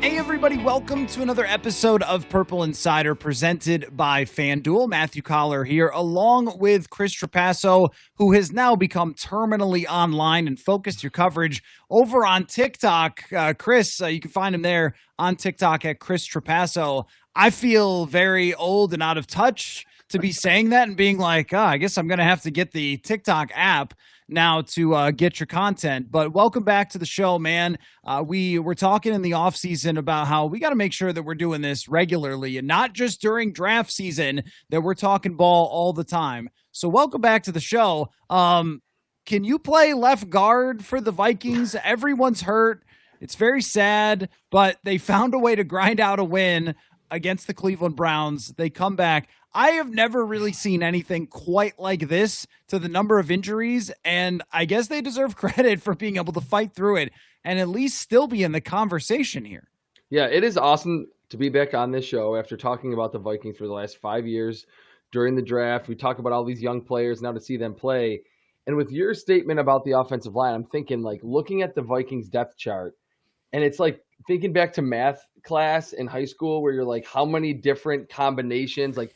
Hey everybody, welcome to another episode of Purple Insider presented by FanDuel. Matthew Collar here, along with Chris Trapasso, who has now become terminally online and focused your coverage over on TikTok. Chris, you can find him there on TikTok at Chris Trapasso. I feel very old and out of touch to be saying that and being like, I guess I'm going to have to get the TikTok app now to get your content. But welcome back to the show, man. We were talking in the off season about how we got to make sure that we're doing this regularly and not just during draft season, that we're talking ball all the time. So welcome back to the show. Can you play left guard for the Vikings? Everyone's hurt. It's very sad, but they found a way to grind out a win against the Cleveland Browns. They come back. I have never really seen anything quite like this to the number of injuries, and I guess they deserve credit for being able to fight through it and at least still be in the conversation here. Yeah, it is awesome to be back on this show after talking about the Vikings for the last 5 years during the draft. We talk about all these young players now to see them play. And with your statement about the offensive line, I'm thinking like looking at the Vikings depth chart, and it's like thinking back to math class in high school where you're like, how many different combinations, like,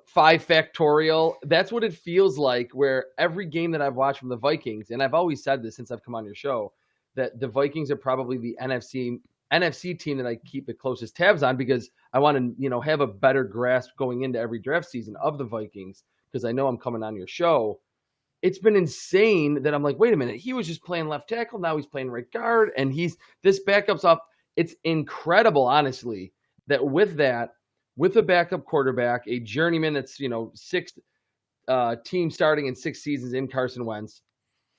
5 factorial. That's what it feels like, where every game that I've watched from the Vikings, and I've always said this since I've come on your show, that the Vikings are probably the NFC team that I keep the closest tabs on because I want to, have a better grasp going into every draft season of the Vikings because I know I'm coming on your show. It's been insane that I'm like, wait a minute, he was just playing left tackle, now he's playing right guard, and this backup's up. It's incredible, honestly, that with a backup quarterback, a journeyman that's, sixth team starting in 6 seasons in Carson Wentz,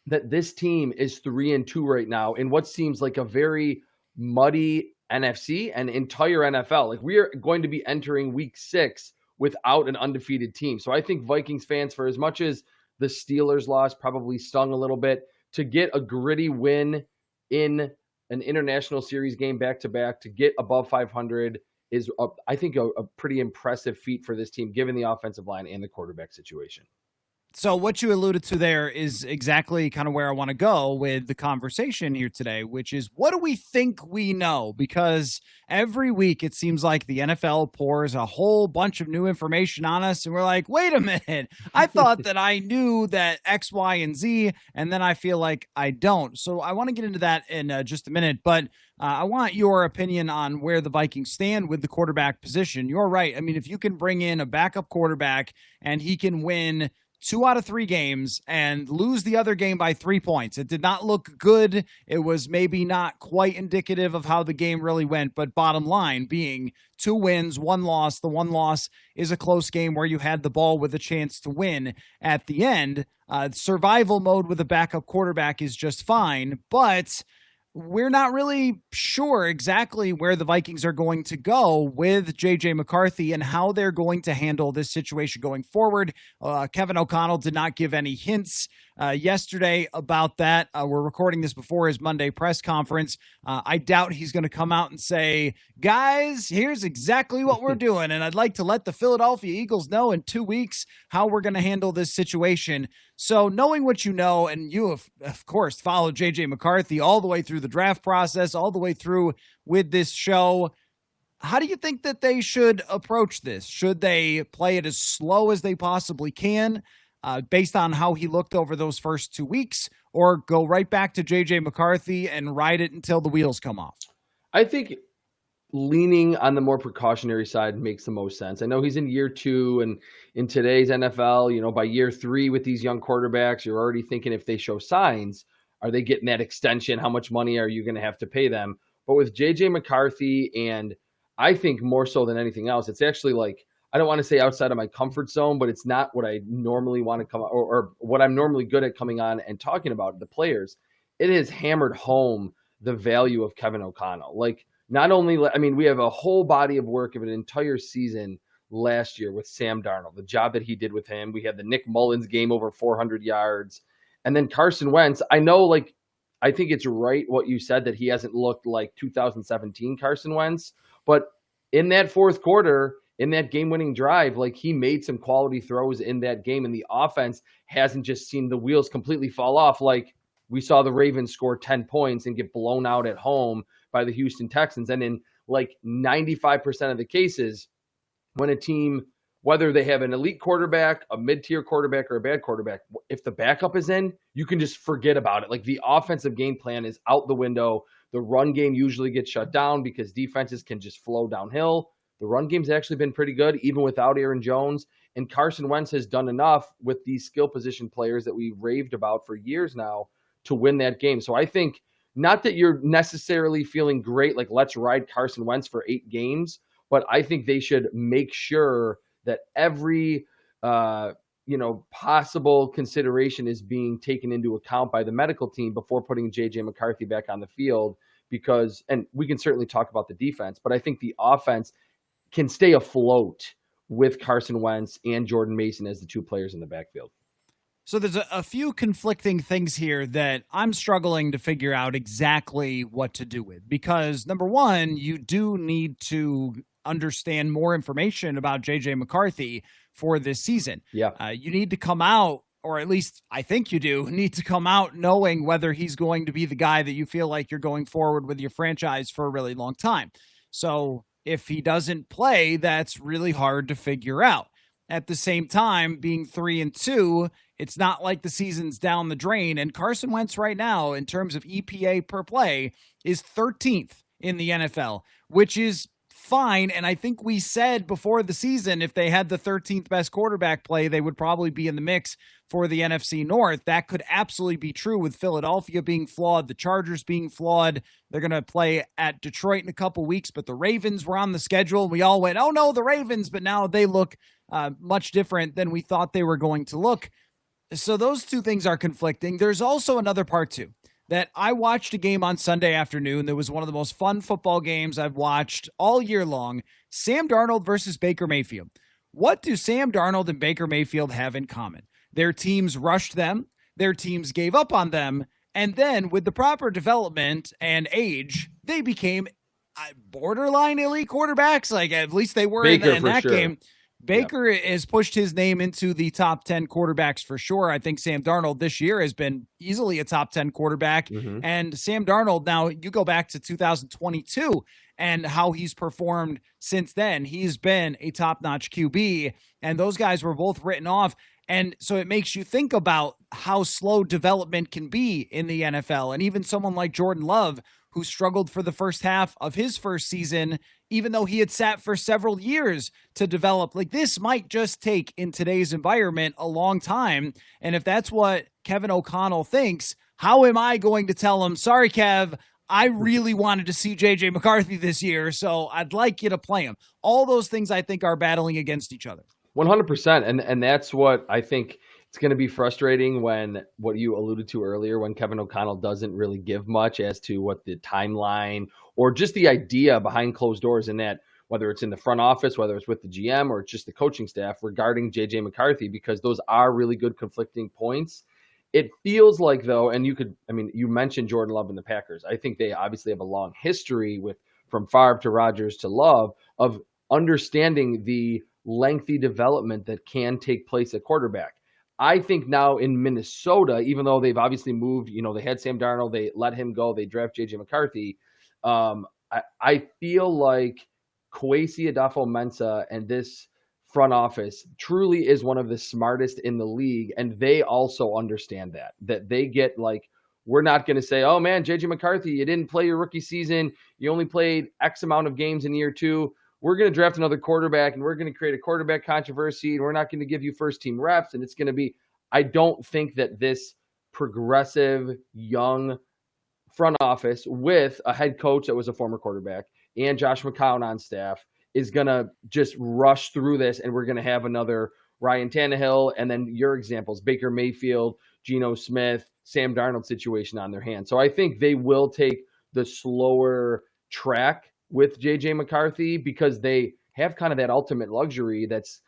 that this team is 3-2 right now in what seems like a very muddy NFC and entire NFL. Like, we are going to be entering week 6 without an undefeated team. So I think Vikings fans, for as much as the Steelers loss probably stung a little bit, to get a gritty win in an international series game back-to-back, to get above 500 is, I think, a pretty impressive feat for this team, given the offensive line and the quarterback situation. So what you alluded to there is exactly kind of where I want to go with the conversation here today, which is, what do we think we know? Because every week it seems like the NFL pours a whole bunch of new information on us, and we're like, wait a minute, I thought that I knew that X, Y, and Z, and then I feel like I don't. So I want to get into that in just a minute, but I want your opinion on where the Vikings stand with the quarterback position. You're right. I mean, if you can bring in a backup quarterback and he can win 2 out of 3 games and lose the other game by 3 points. It did not look good. It was maybe not quite indicative of how the game really went, but bottom line being 2 wins, 1 loss. The 1 loss is a close game where you had the ball with a chance to win at the end. Survival mode with a backup quarterback is just fine, but we're not really sure exactly where the Vikings are going to go with J.J. McCarthy and how they're going to handle this situation going forward. Kevin O'Connell did not give any hints yesterday about that. We're recording this before his Monday press conference. I doubt he's going to come out and say, guys, here's exactly what we're doing, and I'd like to let the Philadelphia Eagles know in 2 weeks how we're going to handle this situation. So knowing what you know, and you have, of course, followed J.J. McCarthy all the way through the draft process, all the way through with this show, how do you think that they should approach this? Should they play it as slow as they possibly can based on how he looked over those first 2 weeks, or go right back to J.J. McCarthy and ride it until the wheels come off? I think leaning on the more precautionary side makes the most sense. I know he's in year 2, and in today's NFL, by year 3 with these young quarterbacks, you're already thinking, if they show signs, are they getting that extension? How much money are you going to have to pay them? But with J.J. McCarthy, and I think more so than anything else, it's actually like, I don't want to say outside of my comfort zone, but it's not what I normally want to come or what I'm normally good at coming on and talking about, the players. It has hammered home the value of Kevin O'Connell. Like, not only, I mean, we have a whole body of work of an entire season last year with Sam Darnold, the job that he did with him. We had the Nick Mullins game over 400 yards. And then Carson Wentz, I know, I think it's right what you said, that he hasn't looked like 2017 Carson Wentz, but in that fourth quarter, in that game-winning drive, he made some quality throws in that game, and the offense hasn't just seen the wheels completely fall off. Like, we saw the Ravens score 10 points and get blown out at home by the Houston Texans. And in like 95% of the cases, when a team, whether they have an elite quarterback, a mid-tier quarterback, or a bad quarterback, if the backup is in, you can just forget about it. Like the offensive game plan is out the window. The run game usually gets shut down because defenses can just flow downhill. The run game's actually been pretty good, even without Aaron Jones. And Carson Wentz has done enough with these skill position players that we raved about for years now to win that game. So I think not that you're necessarily feeling great, like let's ride Carson Wentz for 8 games, but I think they should make sure that every possible consideration is being taken into account by the medical team before putting J.J. McCarthy back on the field. Because, and we can certainly talk about the defense, but I think the offense can stay afloat with Carson Wentz and Jordan Mason as the 2 players in the backfield. So there's a few conflicting things here that I'm struggling to figure out exactly what to do with. Because number one, you do need to understand more information about J.J. McCarthy for this season. Yeah. You need to come out, or at least I think you do, need to come out knowing whether he's going to be the guy that you feel like you're going forward with your franchise for a really long time. So if he doesn't play, that's really hard to figure out. At the same time, being 3-2, it's not like the season's down the drain. And Carson Wentz right now, in terms of EPA per play, is 13th in the NFL, which is fine. And I think we said before the season, if they had the 13th best quarterback play, they would probably be in the mix for the NFC North. That could absolutely be true with Philadelphia being flawed, the Chargers being flawed. They're going to play at Detroit in a couple weeks, but the Ravens were on the schedule. We all went, oh no, the Ravens, but now they look much different than we thought they were going to look. So those two things are conflicting. There's also another part too, that I watched a game on Sunday afternoon that was one of the most fun football games I've watched all year long. Sam Darnold versus Baker Mayfield. What do Sam Darnold and Baker Mayfield have in common? Their teams rushed them, their teams gave up on them, and then with the proper development and age, they became borderline elite quarterbacks. Like at least they were Baker in that sure. game. Baker has pushed his name into the top 10 quarterbacks for sure. I think Sam Darnold this year has been easily a top 10 quarterback. Mm-hmm. And Sam Darnold, now you go back to 2022 and how he's performed since then. He's been a top-notch QB, and those guys were both written off. And so it makes you think about how slow development can be in the NFL. And even someone like Jordan Love, who struggled for the first half of his first season, even though he had sat for several years to develop. Like this might just take, in today's environment, a long time. And if that's what Kevin O'Connell thinks, how am I going to tell him, sorry, Kev, I really wanted to see J.J. McCarthy this year, so I'd like you to play him. All those things I think are battling against each other. 100%. And that's what I think it's going to be frustrating when what you alluded to earlier, when Kevin O'Connell doesn't really give much as to what the timeline or just the idea behind closed doors in that, whether it's in the front office, whether it's with the GM or just the coaching staff regarding J.J. McCarthy, because those are really good conflicting points. It feels like, though, and you mentioned Jordan Love and the Packers. I think they obviously have a long history from Favre to Rodgers to Love of understanding the lengthy development that can take place at quarterback. I think now in Minnesota, even though they've obviously moved, they had Sam Darnold, they let him go, they draft J.J. McCarthy. I feel like KOC, adofo-mensah, and this front office truly is one of the smartest in the league, and they also understand that they get like, we're not going to say, oh man, J.J. McCarthy, you didn't play your rookie season, you only played X amount of games in year 2. We're going to draft another quarterback, and we're going to create a quarterback controversy, and we're not going to give you first-team reps, and it's going to be – I don't think that this progressive, young front office with a head coach that was a former quarterback and Josh McCown on staff is going to just rush through this, and we're going to have another Ryan Tannehill and then your examples, Baker Mayfield, Geno Smith, Sam Darnold situation on their hands. So I think they will take the slower track with J.J. McCarthy because they have kind of that ultimate luxury that's,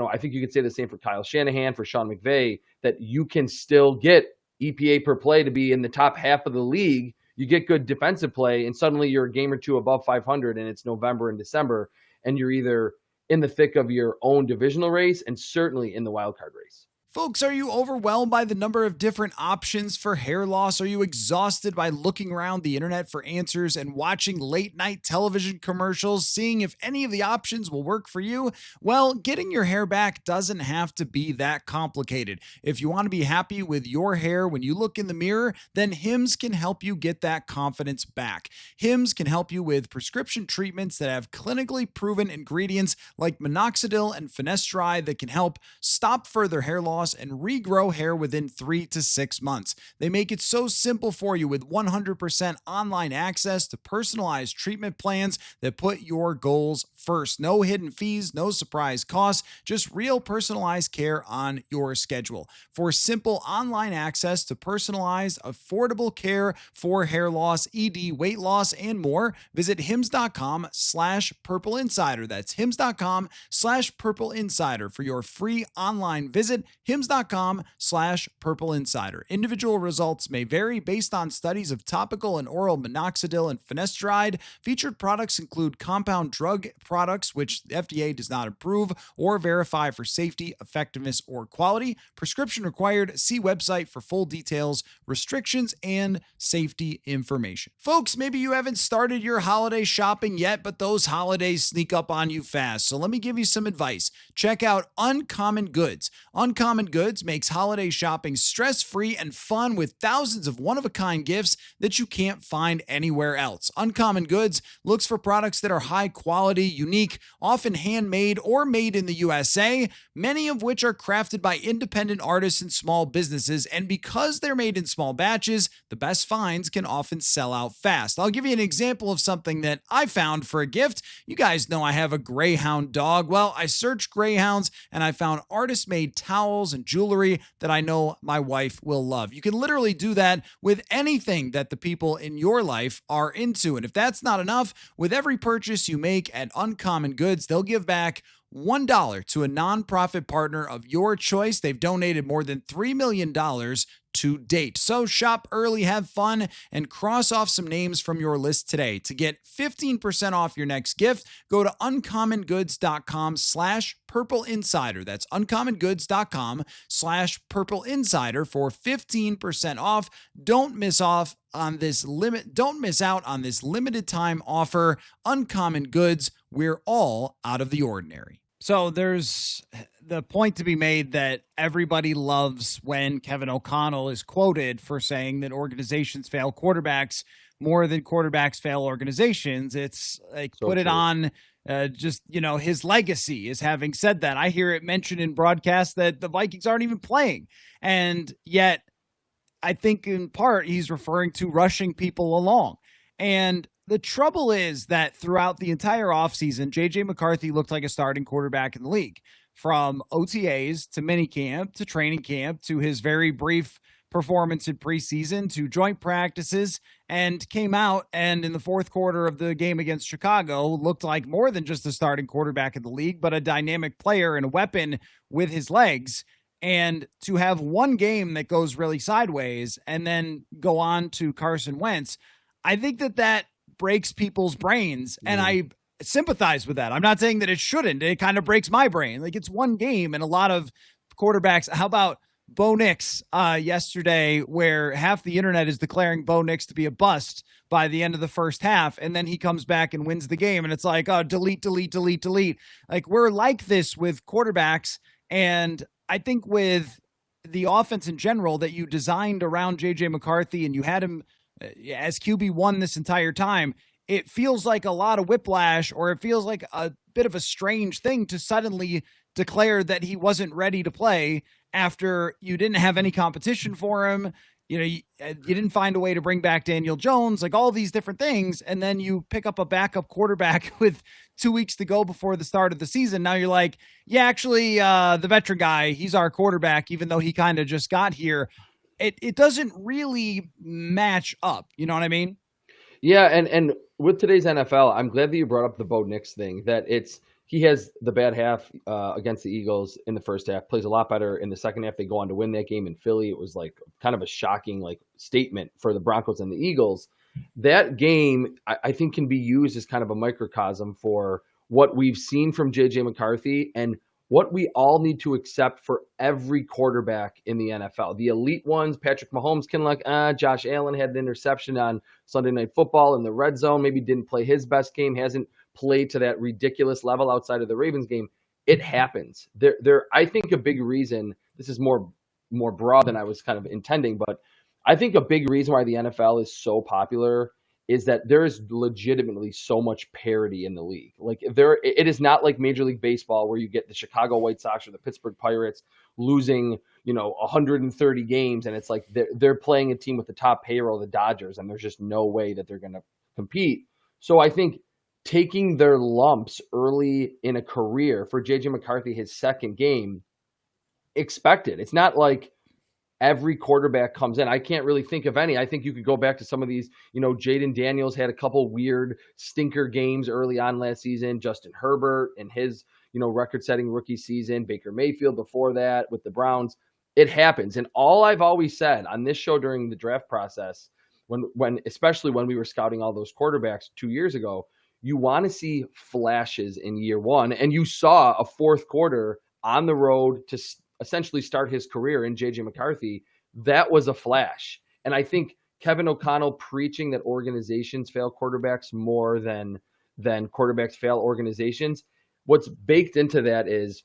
I think you could say the same for Kyle Shanahan, for Sean McVay, that you can still get EPA per play to be in the top half of the league. You get good defensive play, and suddenly you're a game or two above 500, and it's November and December, and you're either in the thick of your own divisional race and certainly in the wild card race. Folks, are you overwhelmed by the number of different options for hair loss? Are you exhausted by looking around the internet for answers and watching late night television commercials, seeing if any of the options will work for you? Well, getting your hair back doesn't have to be that complicated. If you want to be happy with your hair when you look in the mirror, then Hims can help you get that confidence back. Hims can help you with prescription treatments that have clinically proven ingredients like minoxidil and finasteride that can help stop further hair loss and regrow hair within 3 to 6 months. They make it so simple for you with 100% online access to personalized treatment plans that put your goals first. No hidden fees, no surprise costs, just real personalized care on your schedule. For simple online access to personalized, affordable care for hair loss, ED, weight loss, and more, visit hims.com/purple insider. That's hims.com/purple insider for your free online visit. hims.com/purple insider. Individual results may vary based on studies of topical and oral minoxidil and finasteride. Featured products include compound drug products, which the FDA does not approve or verify for safety, effectiveness, or quality. Prescription required. See website for full details, restrictions, and safety information. Folks, maybe you haven't started your holiday shopping yet, but those holidays sneak up on you fast. So let me give you some advice. Check out Uncommon Goods. Uncommon Goods makes holiday shopping stress-free and fun with thousands of one-of-a-kind gifts that you can't find anywhere else. Uncommon Goods looks for products that are high quality, unique, often handmade or made in the USA, many of which are crafted by independent artists and small businesses. And because they're made in small batches, the best finds can often sell out fast. I'll give you an example of something that I found for a gift. You guys know I have a Greyhound dog. Well, I searched Greyhounds and I found artist-made towels and jewelry that I know my wife will love. You can literally do that with anything that the people in your life are into. And if that's not enough, with every purchase you make at Uncommon Goods, they'll give back $1 to a nonprofit partner of your choice. They've donated more than $3 million to date. So shop early, have fun, and cross off some names from your list today. To get 15% off your next gift, go to uncommongoods.com/purple insider. That's uncommongoods.com/purple insider for 15% off. Don't miss out on this limited time offer. Uncommon Goods, we're all out of the ordinary. So there's the point to be made that everybody loves when Kevin O'Connell is quoted for saying that organizations fail quarterbacks more than quarterbacks fail organizations. It's like so put it on his legacy is having said that. I hear it mentioned in broadcasts that the Vikings aren't even playing. And yet I think in part he's referring to rushing people along. And the trouble is that throughout the entire offseason, J.J. McCarthy looked like a starting quarterback in the league. From OTAs to minicamp to training camp to his very brief performance in preseason to joint practices, and came out and in the fourth quarter of the game against Chicago looked like more than just a starting quarterback in the league, but a dynamic player and a weapon with his legs. And to have one game that goes really sideways and then go on to Carson Wentz, I think that breaks people's brains. And I sympathize with that. I'm not saying that it shouldn't. It kind of breaks my brain. Like, it's one game and a lot of quarterbacks. How about Bo Nix yesterday, where half the internet is declaring Bo Nix to be a bust by the end of the first half, and then he comes back and wins the game. And it's like, oh, delete. Like, we're like this with quarterbacks. And I think with the offense in general that you designed around J.J. McCarthy and you had him as QB1 this entire time, it feels like a lot of whiplash, or it feels like a bit of a strange thing to suddenly declare that he wasn't ready to play after you didn't have any competition for him. You didn't find a way to bring back Daniel Jones, like all these different things. And then you pick up a backup quarterback with 2 weeks to go before the start of the season. Now you're like, yeah, actually, the veteran guy, he's our quarterback, even though he kind of just got here. It doesn't really match up. You know what I mean? Yeah. And with today's NFL, I'm glad that you brought up the Bo Nix thing, that he has the bad half against the Eagles in the first half, plays a lot better in the second half. They go on to win that game in Philly. It was like kind of a shocking statement for the Broncos and the Eagles. That game, I think, can be used as kind of a microcosm for what we've seen from J.J. McCarthy and what we all need to accept for every quarterback in the NFL. The elite ones, Patrick Mahomes can look, Josh Allen had an interception on Sunday Night Football in the red zone, maybe didn't play his best game, hasn't played to that ridiculous level outside of the Ravens game. It happens. I think a big reason, this is more broad than I was kind of intending, but I think a big reason why the NFL is so popular is that there is legitimately so much parity in the league. Like it is not like Major League Baseball where you get the Chicago White Sox or the Pittsburgh Pirates losing, 130 games, and it's like they're playing a team with the top payroll, the Dodgers, and there's just no way that they're going to compete. So I think taking their lumps early in a career for JJ McCarthy, his second game, expected. It's not like every quarterback comes in. I can't really think of any. I think you could go back to some of these, Jaden Daniels had a couple weird stinker games early on last season. Justin Herbert in his, record-setting rookie season. Baker Mayfield before that with the Browns. It happens. And all I've always said on this show during the draft process, especially when we were scouting all those quarterbacks 2 years ago, you want to see flashes in year one. And you saw a fourth quarter on the road to essentially start his career in JJ McCarthy. That was a flash. And I think Kevin O'Connell preaching that organizations fail quarterbacks more than quarterbacks fail organizations. What's baked into that is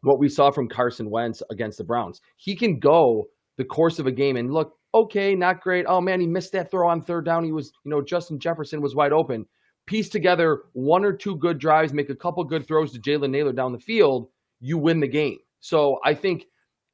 what we saw from Carson Wentz against the Browns. He can go the course of a game and look, okay, not great. Oh man, he missed that throw on third down. He was, Justin Jefferson was wide open. Piece together one or two good drives, make a couple good throws to Jalen Naylor down the field, you win the game. So I think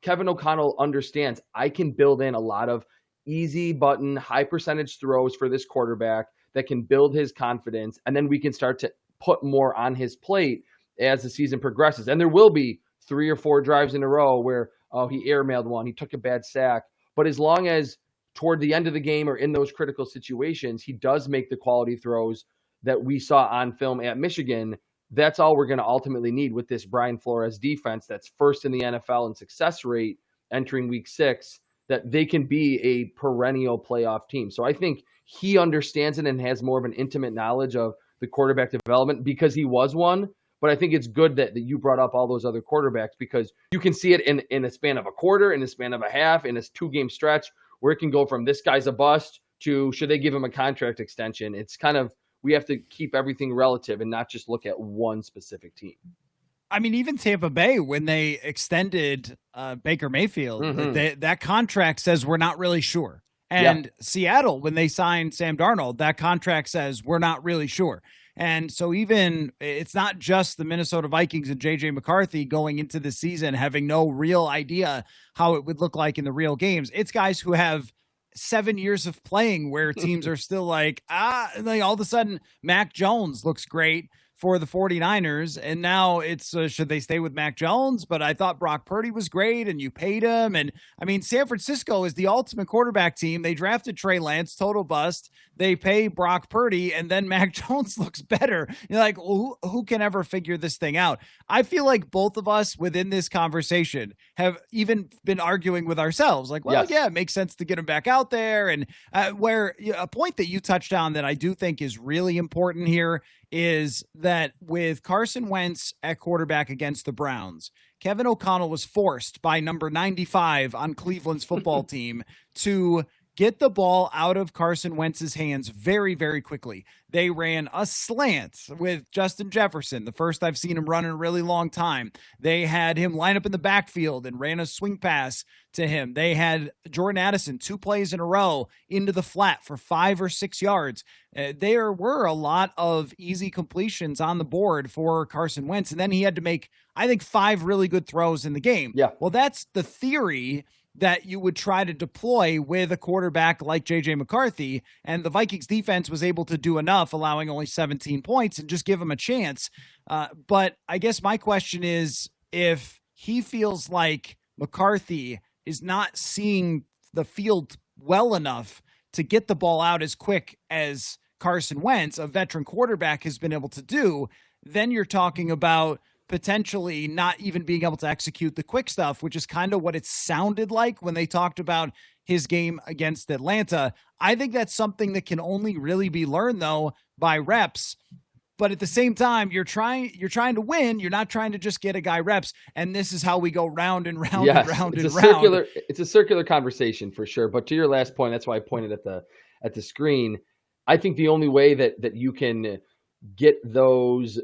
Kevin O'Connell understands I can build in a lot of easy button, high percentage throws for this quarterback that can build his confidence. And then we can start to put more on his plate as the season progresses. And there will be 3 or 4 drives in a row where, he airmailed one, he took a bad sack. But as long as toward the end of the game or in those critical situations, he does make the quality throws that we saw on film at Michigan, that's all we're going to ultimately need with this Brian Flores defense that's first in the NFL in success rate entering week 6, that they can be a perennial playoff team. So I think he understands it and has more of an intimate knowledge of the quarterback development because he was one. But I think it's good that you brought up all those other quarterbacks because you can see it in a span of a quarter, in a span of a half, in a 2-game stretch where it can go from this guy's a bust to should they give him a contract extension. It's kind of, we have to keep everything relative and not just look at one specific team. I mean, even Tampa Bay, when they extended Baker Mayfield, that contract says we're not really sure. And Seattle, when they signed Sam Darnold, that contract says we're not really sure. And so even it's not just the Minnesota Vikings and JJ McCarthy going into the season having no real idea how it would look like in the real games. It's guys who have 7 years of playing where teams are still like all of a sudden Mac Jones looks great for the 49ers. And now it's, should they stay with Mac Jones? But I thought Brock Purdy was great and you paid him. And I mean, San Francisco is the ultimate quarterback team. They drafted Trey Lance, total bust. They pay Brock Purdy and then Mac Jones looks better. You're like, well, who can ever figure this thing out? I feel like both of us within this conversation have even been arguing with ourselves. Like, well, yeah, it makes sense to get him back out there. And where a point that you touched on that I do think is really important here is that with Carson Wentz at quarterback against the Browns, Kevin O'Connell was forced by number 95 on Cleveland's football team to get the ball out of Carson Wentz's hands very, very quickly. They ran a slant with Justin Jefferson, the first I've seen him run in a really long time. They had him line up in the backfield and ran a swing pass to him. They had Jordan Addison 2 plays in a row into the flat for 5 or 6 yards. There were a lot of easy completions on the board for Carson Wentz, and then he had to make, I think, 5 really good throws in the game. Yeah. Well, that's the theory that you would try to deploy with a quarterback like JJ McCarthy, and the Vikings defense was able to do enough, allowing only 17 points and just give him a chance. But I guess my question is, if he feels like McCarthy is not seeing the field well enough to get the ball out as quick as Carson Wentz, a veteran quarterback, has been able to do, then you're talking about potentially not even being able to execute the quick stuff, which is kind of what it sounded like when they talked about his game against Atlanta. I think that's something that can only really be learned, though, by reps. But at the same time, you're trying to win. You're not trying to just get a guy reps. And this is how we go round and round and Yes, round it's a and round. circular conversation for sure. But to your last point, that's why I pointed at the screen. I think the only way that you can get those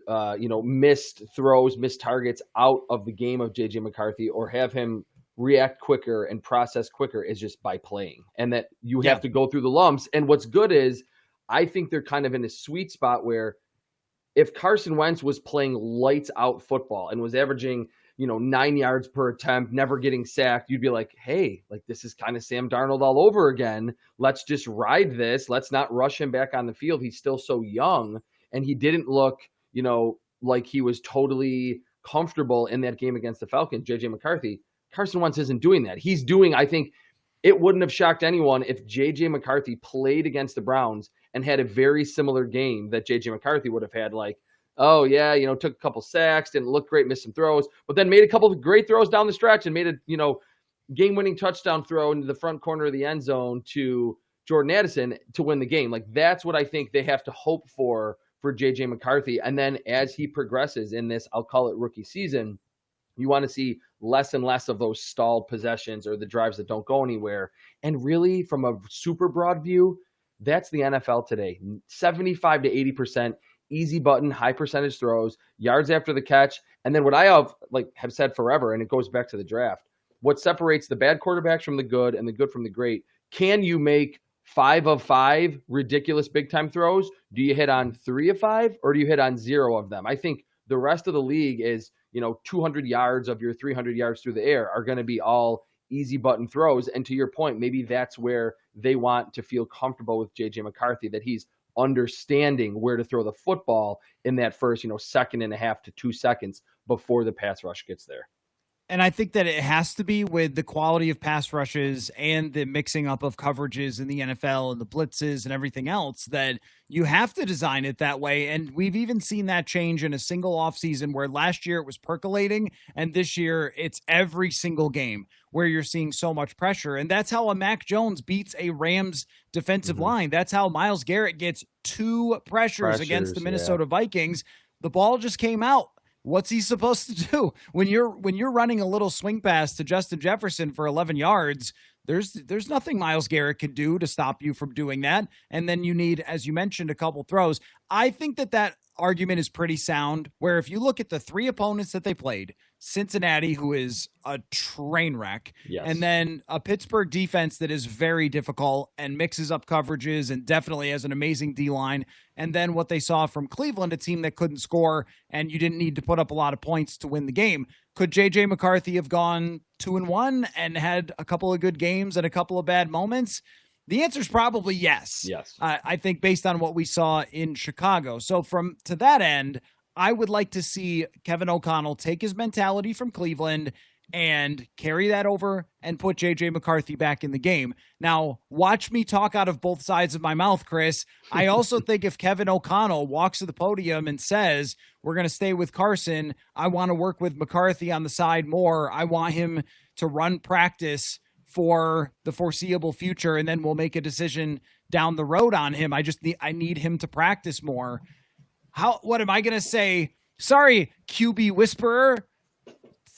missed throws, missed targets out of the game of JJ McCarthy, or have him react quicker and process quicker, is just by playing. And that you have to go through the lumps. And what's good is I think they're kind of in a sweet spot where if Carson Wentz was playing lights out football and was averaging, 9 yards per attempt, never getting sacked, you'd be like, hey, like this is kind of Sam Darnold all over again. Let's just ride this. Let's not rush him back on the field. He's still so young. And he didn't look, like he was totally comfortable in that game against the Falcons, JJ McCarthy. Carson Wentz isn't doing that. He's doing, I think, it wouldn't have shocked anyone if JJ McCarthy played against the Browns and had a very similar game that JJ McCarthy would have had. Like, oh yeah, took a couple sacks, didn't look great, missed some throws, but then made a couple of great throws down the stretch and made a, game-winning touchdown throw into the front corner of the end zone to Jordan Addison to win the game. Like, that's what I think they have to hope for JJ McCarthy. And then as he progresses in this, I'll call it rookie season, you want to see less and less of those stalled possessions or the drives that don't go anywhere. And really, from a super broad view, that's the NFL today. 75 to 80% easy button, high percentage throws, yards after the catch. And then what I have said forever, and it goes back to the draft, what separates the bad quarterbacks from the good and the good from the great, can you make 5 of 5 ridiculous big time throws? Do you hit on 3 of 5 or do you hit on 0 of them? I think the rest of the league is, 200 yards of your 300 yards through the air are going to be all easy button throws. And to your point, maybe that's where they want to feel comfortable with JJ McCarthy, that he's understanding where to throw the football in that first, second and a half to 2 seconds before the pass rush gets there. And I think that it has to be with the quality of pass rushes and the mixing up of coverages in the NFL and the blitzes and everything else, that you have to design it that way. And we've even seen that change in a single offseason where last year it was percolating and this year it's every single game where you're seeing so much pressure. And that's how a Mac Jones beats a Rams defensive line. That's how Myles Garrett gets 2 pressures against the Minnesota Vikings. The ball just came out. What's he supposed to do when you're running a little swing pass to Justin Jefferson for 11 yards? There's nothing Myles Garrett can do to stop you from doing that. And then you need, as you mentioned, a couple throws. I think that argument is pretty sound, where if you look at the 3 opponents that they played, Cincinnati, who is a train wreck, and then a Pittsburgh defense that is very difficult and mixes up coverages and definitely has an amazing D-line, and then what they saw from Cleveland, a team that couldn't score and you didn't need to put up a lot of points to win the game. Could J.J. McCarthy have gone 2-1 and had a couple of good games and a couple of bad moments? The answer is probably yes. Yes. I think based on what we saw in Chicago. So to that end, I would like to see Kevin O'Connell take his mentality from Cleveland and carry that over and put J.J. McCarthy back in the game. Now, watch me talk out of both sides of my mouth, Chris. I also think if Kevin O'Connell walks to the podium and says, we're going to stay with Carson, I want to work with McCarthy on the side more. I want him to run practice for the foreseeable future, and then we'll make a decision down the road on him. I need him to practice more. What am I going to say? Sorry, QB whisperer,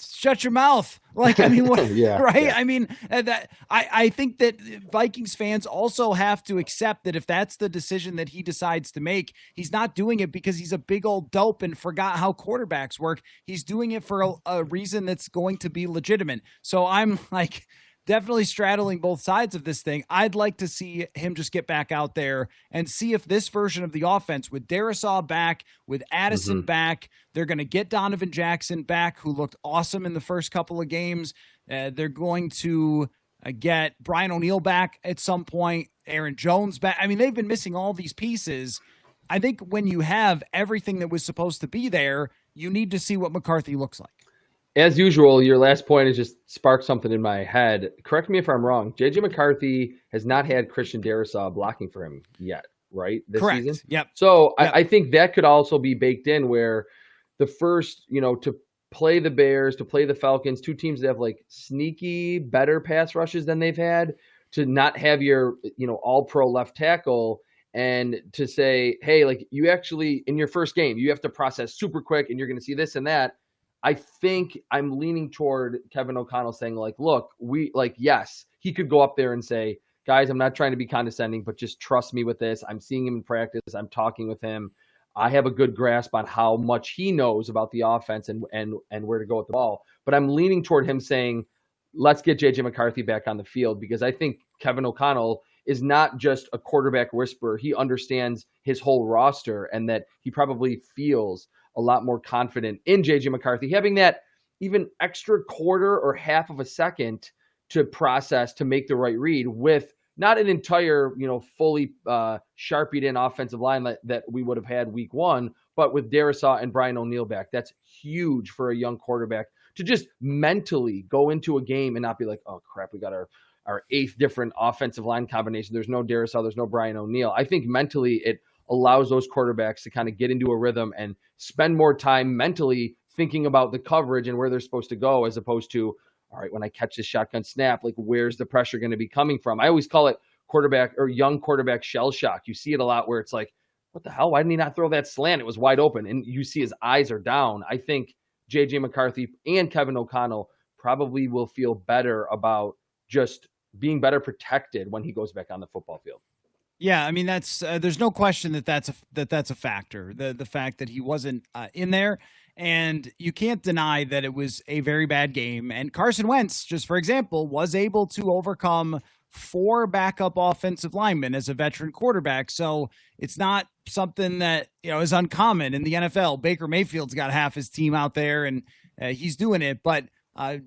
shut your mouth. Like, I mean, what, right? Yeah. I mean, I think that Vikings fans also have to accept that if that's the decision that he decides to make, he's not doing it because he's a big old dope and forgot how quarterbacks work. He's doing it for a reason that's going to be legitimate. So I'm like, definitely straddling both sides of this thing. I'd like to see him just get back out there and see if this version of the offense, with Darisaw back, with Addison back, they're going to get Donovan Jackson back, who looked awesome in the first couple of games. They're going to get Brian O'Neill back at some point, Aaron Jones back. I mean, they've been missing all these pieces. I think when you have everything that was supposed to be there, you need to see what McCarthy looks like. As usual, your last point has just sparked something in my head. Correct me if I'm wrong. JJ McCarthy has not had Christian Darisaw blocking for him yet, right? This Correct. season? Yep. So yep. I think that could also be baked in, where the first, to play the Bears, to play the Falcons, 2 teams that have like sneaky better pass rushes than they've had, to not have your, all pro left tackle and to say, hey, like you actually in your first game, you have to process super quick and you're going to see this and that. I think I'm leaning toward Kevin O'Connell saying like, look, yes, he could go up there and say, guys, I'm not trying to be condescending, but just trust me with this. I'm seeing him in practice. I'm talking with him. I have a good grasp on how much he knows about the offense and where to go with the ball. But I'm leaning toward him saying, let's get JJ McCarthy back on the field, because I think Kevin O'Connell is not just a quarterback whisperer. He understands his whole roster, and that he probably feels a lot more confident in JJ McCarthy, having that even extra quarter or half of a second to process, to make the right read with not an entire, fully sharpied in offensive line that we would have had week one, but with Darisaw and Brian O'Neill back. That's huge for a young quarterback to just mentally go into a game and not be like, oh crap, we got our eighth different offensive line combination. There's no Darisaw, there's no Brian O'Neill. I think mentally it allows those quarterbacks to kind of get into a rhythm and spend more time mentally thinking about the coverage and where they're supposed to go, as opposed to, all right, when I catch this shotgun snap, like where's the pressure going to be coming from? I always call it quarterback or young quarterback shell shock. You see it a lot where it's like, what the hell? Why didn't he not throw that slant? It was wide open. And you see his eyes are down. I think JJ McCarthy and Kevin O'Connell probably will feel better about just being better protected when he goes back on the football field. Yeah, I mean that's there's no question that's a factor. The fact that he wasn't in there, and you can't deny that it was a very bad game. And Carson Wentz, just for example, was able to overcome 4 backup offensive linemen as a veteran quarterback. So it's not something that is uncommon in the NFL. Baker Mayfield's got half his team out there, and he's doing it, but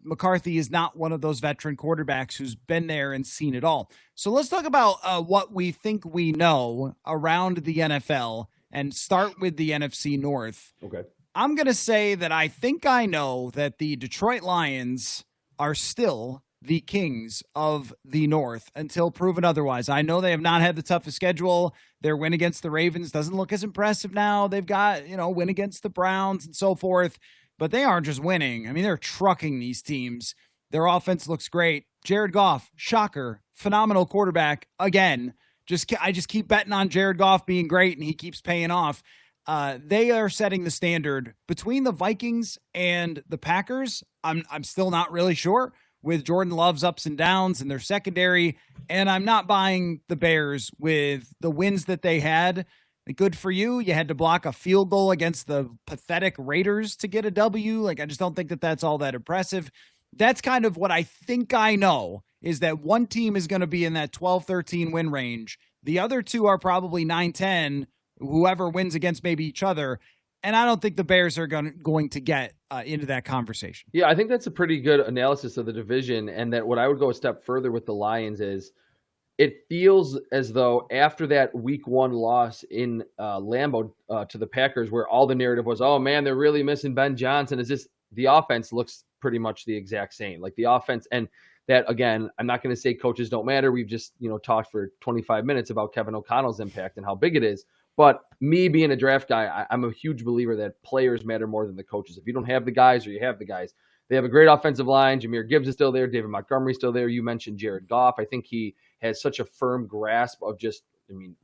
McCarthy is not one of those veteran quarterbacks who's been there and seen it all. So let's talk about what we think we know around the NFL and start with the NFC North. Okay. I'm going to say that I think I know that the Detroit Lions are still the kings of the North until proven otherwise. I know they have not had the toughest schedule. Their win against the Ravens doesn't look as impressive now. They've got, win against the Browns and so forth. But they aren't just winning. I mean, they're trucking these teams. Their offense looks great. Jared Goff, shocker, phenomenal quarterback again. I just keep betting on Jared Goff being great, and he keeps paying off. They are setting the standard between the Vikings and the Packers. I'm still not really sure with Jordan Love's ups and downs in their secondary, and I'm not buying the Bears with the wins that they had. Good for you. You had to block a field goal against the pathetic Raiders to get a W. I just don't think that that's all that impressive. That's kind of what I think I know, is that one team is going to be in that 12-13 win range. The other two are probably 9-10, whoever wins against maybe each other. And I don't think the Bears are going to get into that conversation. Yeah, I think that's a pretty good analysis of the division. And that what I would go a step further with the Lions is, it feels as though after that week one loss in Lambeau to the Packers, where all the narrative was, oh man, they're really missing Ben Johnson, the offense looks pretty much the exact same. Like the offense, and that, again, I'm not going to say coaches don't matter. We've just, talked for 25 minutes about Kevin O'Connell's impact and how big it is. But me being a draft guy, I'm a huge believer that players matter more than the coaches. If you don't have the guys, or you have the guys, they have a great offensive line. Jahmyr Gibbs is still there. David Montgomery's still there. You mentioned Jared Goff. I think he has such a firm grasp of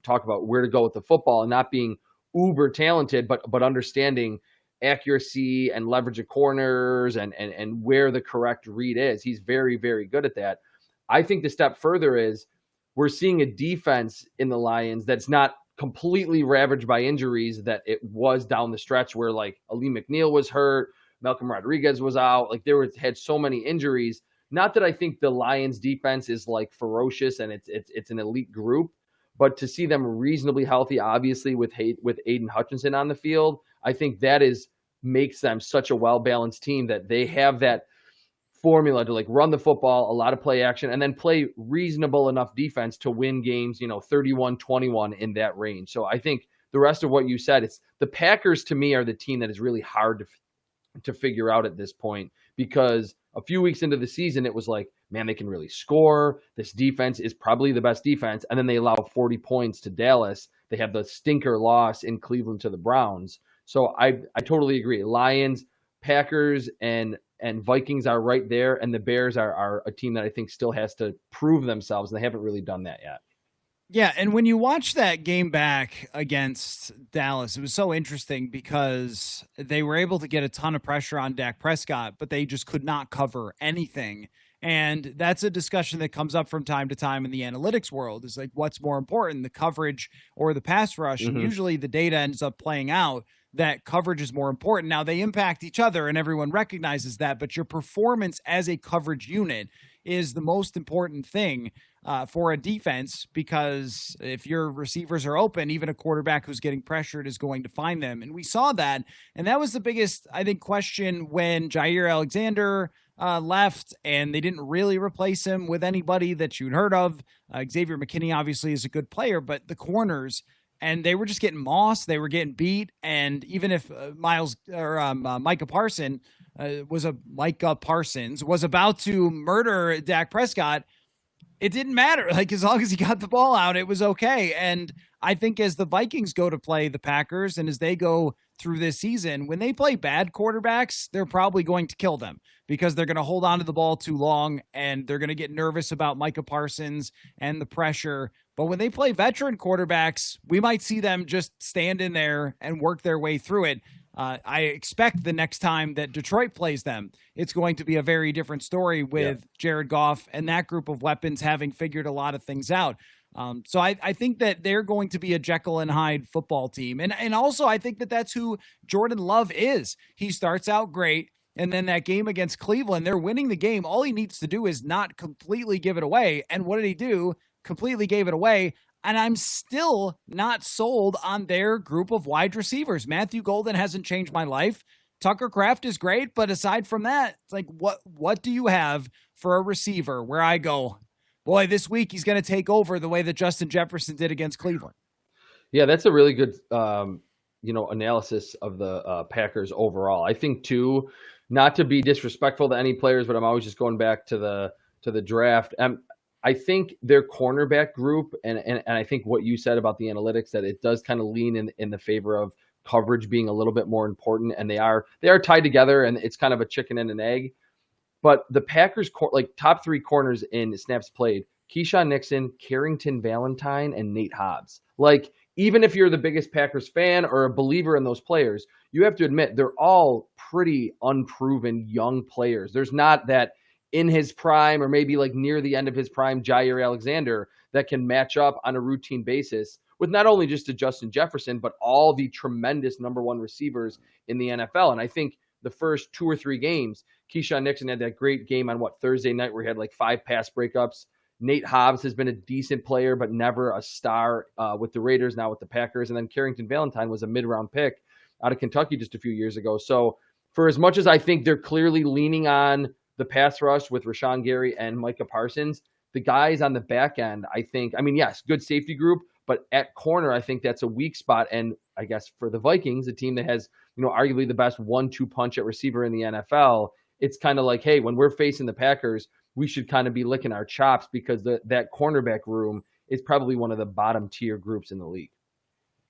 talk about where to go with the football and not being uber talented, but understanding accuracy and leverage of corners and where the correct read is. He's very, very good at that. I think the step further is we're seeing a defense in the Lions that's not completely ravaged by injuries that it was down the stretch, where like Ali McNeil was hurt, Malcolm Rodriguez was out. Like had so many injuries. Not that I think the Lions defense is like ferocious and it's an elite group, but to see them reasonably healthy, obviously with Aiden Hutchinson on the field, I think that makes them such a well-balanced team that they have that formula to like run the football, a lot of play action, and then play reasonable enough defense to win games, 31-21 in that range. So I think the rest of what you said, it's the Packers to me are the team that is really hard to figure out at this point, because a few weeks into the season, it was like, man, they can really score. This defense is probably the best defense. And then they allow 40 points to Dallas. They have the stinker loss in Cleveland to the Browns. So I totally agree. Lions, Packers, and Vikings are right there. And the Bears are a team that I think still has to prove themselves. And they haven't really done that yet. Yeah, and when you watch that game back against Dallas, it was so interesting because they were able to get a ton of pressure on Dak Prescott, but they just could not cover anything. And that's a discussion that comes up from time to time in the analytics world is like, what's more important, the coverage or the pass rush? And Mm-hmm. usually the data ends up playing out that coverage is more important. Now they impact each other and everyone recognizes that, but your performance as a coverage unit is the most important thing for a defense, because if your receivers are open, even a quarterback who's getting pressured is going to find them. And we saw that. And that was the biggest, I think, question when Jair Alexander left and they didn't really replace him with anybody that you'd heard of. Xavier McKinney obviously is a good player, but the corners, and they were just getting mossed. They were getting beat. And even if Micah Parsons was about to murder Dak Prescott, it didn't matter. Like, as long as he got the ball out, it was okay. And I think as the Vikings go to play the Packers and as they go through this season, when they play bad quarterbacks, they're probably going to kill them because they're going to hold on to the ball too long and they're going to get nervous about Micah Parsons and the pressure. But when they play veteran quarterbacks, we might see them just stand in there and work their way through it. I expect the next time that Detroit plays them, it's going to be a very different story with Jared Goff and that group of weapons having figured a lot of things out. So I think that they're going to be a Jekyll and Hyde football team. And also I think that that's who Jordan Love is. He starts out great. And then that game against Cleveland, they're winning the game. All he needs to do is not completely give it away. And what did he do? Completely gave it away. And I'm still not sold on their group of wide receivers. Matthew Golden hasn't changed my life. Tucker Kraft is great, but aside from that, it's like, what do you have for a receiver where I go, boy, this week he's going to take over the way that Justin Jefferson did against Cleveland? Yeah, that's a really good analysis of the Packers overall. I think too, not to be disrespectful to any players, but I'm always just going back to the draft. I think their cornerback group, and I think what you said about the analytics, that it does kind of lean in the favor of coverage being a little bit more important, and they are tied together, and it's kind of a chicken and an egg. But the Packers, like top three corners in snaps played: Keyshawn Nixon, Carrington Valentine, and Nate Hobbs. Like, even if you're the biggest Packers fan or a believer in those players, you have to admit they're all pretty unproven young players. There's not that in his prime or maybe like near the end of his prime Jair Alexander that can match up on a routine basis with not only just a Justin Jefferson, but all the tremendous number one receivers in the NFL. And I think the first 2 or 3 games, Keyshawn Nixon had that great game on Thursday night where he had like 5 pass breakups. Nate Hobbs has been a decent player, but never a star with the Raiders, now with the Packers. And then Carrington Valentine was a mid-round pick out of Kentucky just a few years ago. So for as much as I think they're clearly leaning on the pass rush with Rashawn Gary and Micah Parsons, the guys on the back end, I think, yes, good safety group, but at corner, I think that's a weak spot. And I guess for the Vikings, a team that has, arguably the best 1-2 punch at receiver in the NFL, it's kind of like, hey, when we're facing the Packers, we should kind of be licking our chops because that cornerback room is probably one of the bottom tier groups in the league.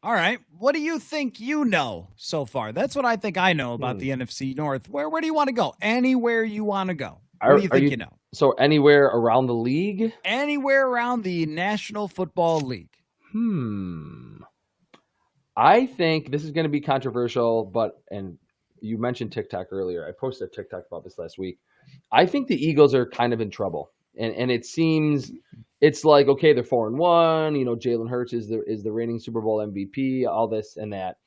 All right. What do you think you know so far? That's what I think I know about the NFC North. Where do you want to go? Anywhere you want to go. What do you think you know? So anywhere around the league? Anywhere around the National Football League. I think this is going to be controversial, and you mentioned TikTok earlier. I posted a TikTok about this last week. I think the Eagles are kind of in trouble. And it seems it's like, okay, they're 4-1. Jalen Hurts is the reigning Super Bowl MVP, all this and that.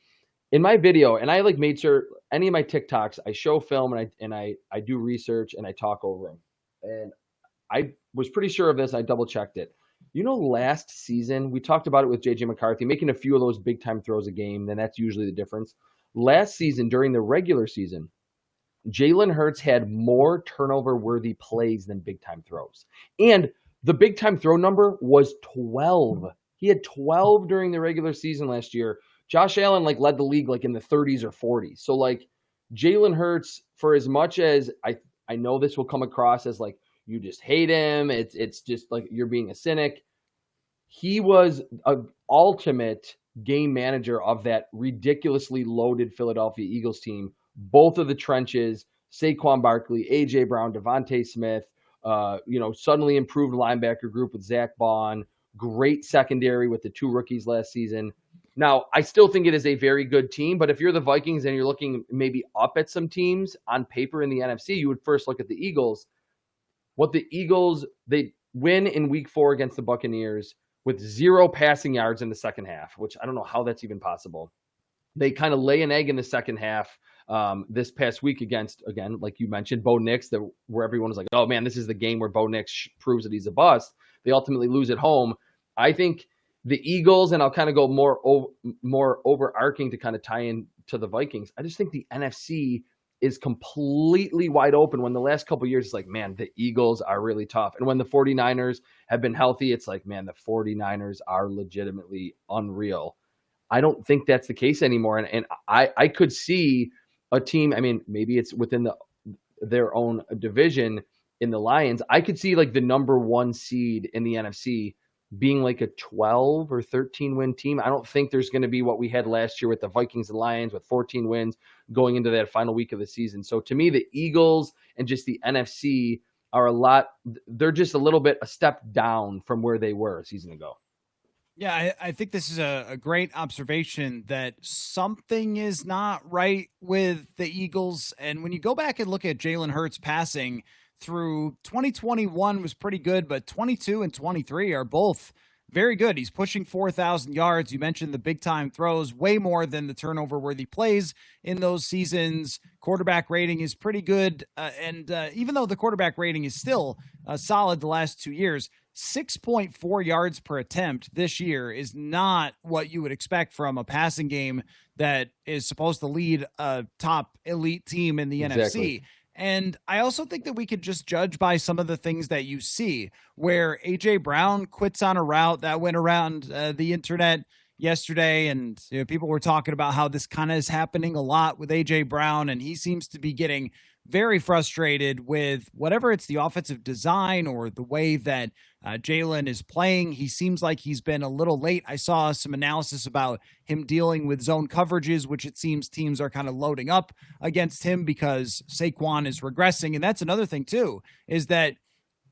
In my video, and I made sure any of my TikToks, I show film and I do research and I talk over them. And I was pretty sure of this. I double checked it. Last season, we talked about it with JJ McCarthy, making a few of those big time throws a game. Then that's usually the difference. Last season, during the regular season, Jalen Hurts had more turnover-worthy plays than big-time throws. And the big-time throw number was 12. He had 12 during the regular season last year. Josh Allen led the league in the 30s or 40s. So Jalen Hurts, for as much as I know this will come across as you just hate him, it's just you're being a cynic. He was an ultimate game manager of that ridiculously loaded Philadelphia Eagles team. Both of the trenches, Saquon Barkley, A.J. Brown, Devontae Smith, suddenly improved linebacker group with Zach Bond, great secondary with the 2 rookies last season. Now, I still think it is a very good team, but if you're the Vikings and you're looking maybe up at some teams on paper in the NFC, you would first look at the Eagles. They win in week 4 against the Buccaneers with 0 passing yards in the second half, which I don't know how that's even possible. They kind of lay an egg in the second half this past week against, again, like you mentioned, Bo Nix, where everyone was like, oh man, this is the game where Bo Nix proves that he's a bust. They ultimately lose at home. I think the Eagles, and I'll kind of go more overarching to kind of tie in to the Vikings. I just think the NFC is completely wide open when the last couple of years it's like, man, the Eagles are really tough. And when the 49ers have been healthy, it's like, man, the 49ers are legitimately unreal. I don't think that's the case anymore. And I could see a team, I mean, maybe it's within their own division in the Lions. I could see like the number 1 seed in the NFC being like a 12 or 13 win team. I don't think there's going to be what we had last year with the Vikings and Lions with 14 wins going into that final week of the season. So to me, the Eagles and just the NFC are they're just a step down from where they were a season ago. Yeah, I think this is a great observation that something is not right with the Eagles. And when you go back and look at Jalen Hurts passing through 2021 was pretty good, but 22 and 23 are both very good. He's pushing 4,000 yards. You mentioned the big time throws, way more than the turnover worthy plays in those seasons. Quarterback rating is pretty good. And even though the quarterback rating is still solid the last 2 years, 6.4 yards per attempt this year is not what you would expect from a passing game that is supposed to lead a top elite team in the NFC. And I also think that we could just judge by some of the things that you see, where A.J. Brown quits on a route that went around the internet yesterday. And people were talking about how this kind of is happening a lot with A.J. Brown. And he seems to be getting very frustrated with whatever it's the offensive design or the way that Jalen is playing. He seems like he's been a little late. I saw some analysis about him dealing with zone coverages, which it seems teams are kind of loading up against him because Saquon is regressing. And that's another thing too, is that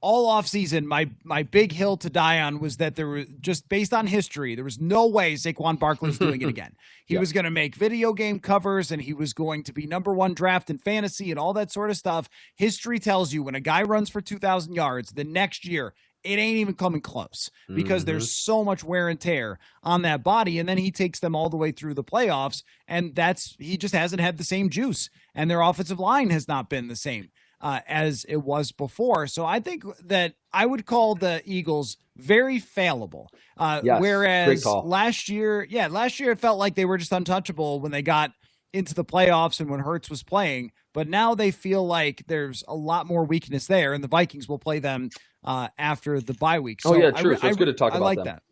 all offseason, my big hill to die on was that there was, just based on history, there was no way Saquon Barkley's doing it again. He was going to make video game covers and he was going to be number 1 draft in fantasy and all that sort of stuff. History tells you when a guy runs for 2,000 yards, the next year, it ain't even coming close because there's so much wear and tear on that body. And then he takes them all the way through the playoffs. And he just hasn't had the same juice. And their offensive line has not been the same as it was before. So I think that I would call the Eagles very fallible. Whereas last year it felt like they were just untouchable when they got into the playoffs and when Hurts was playing. But now they feel like there's a lot more weakness there, and the Vikings will play them after the bye week. So true. So it's good to talk about them. That.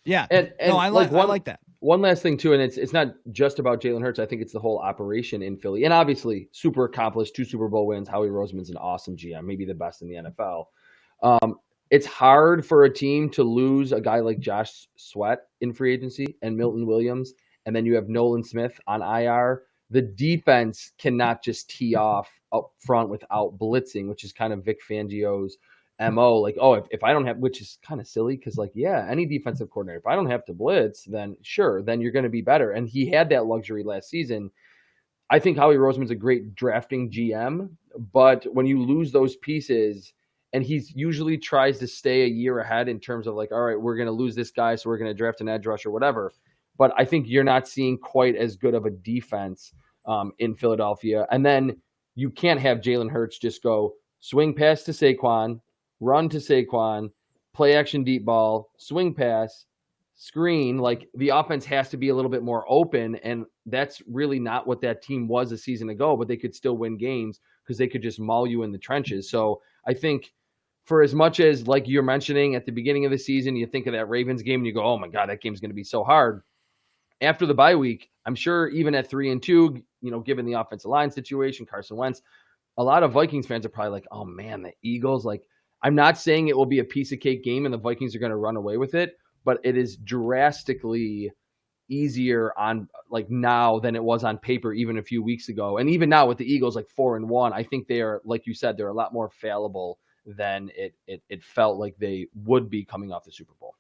Yeah. And I like that. One last thing too, and it's not just about Jalen Hurts. I think it's the whole operation in Philly. And obviously, super accomplished, 2 Super Bowl wins. Howie Roseman's an awesome GM, maybe the best in the NFL. It's hard for a team to lose a guy like Josh Sweat in free agency and Milton Williams, and then you have Nolan Smith on IR. The defense cannot just tee off up front without blitzing, which is kind of Vic Fangio's MO. Like, if I don't have, which is kind of silly because, like, any defensive coordinator, if I don't have to blitz, then sure, then you're going to be better. And he had that luxury last season. I think Howie Roseman's a great drafting GM, but when you lose those pieces, and he usually tries to stay a year ahead in terms of like, all right, we're going to lose this guy, so we're going to draft an edge rusher or whatever. But I think you're not seeing quite as good of a defense in Philadelphia. And then you can't have Jalen Hurts just go swing pass to Saquon, run to Saquon, play action deep ball, swing pass, screen. Like, the offense has to be a little bit more open, and that's really not what that team was a season ago, but they could still win games because they could just maul you in the trenches. So I think for as much as, like you're mentioning at the beginning of the season, you think of that Ravens game and you go, oh my God, that game's going to be so hard. After the bye week, I'm sure even at 3-2, given the offensive line situation, Carson Wentz, a lot of Vikings fans are probably like, oh man, the Eagles, like, I'm not saying it will be a piece of cake game and the Vikings are going to run away with it, but it is drastically easier on like now than it was on paper even a few weeks ago. And even now with the Eagles, like 4-1, I think they are, like you said, they're a lot more fallible than it felt like they would be coming off the Super Bowl.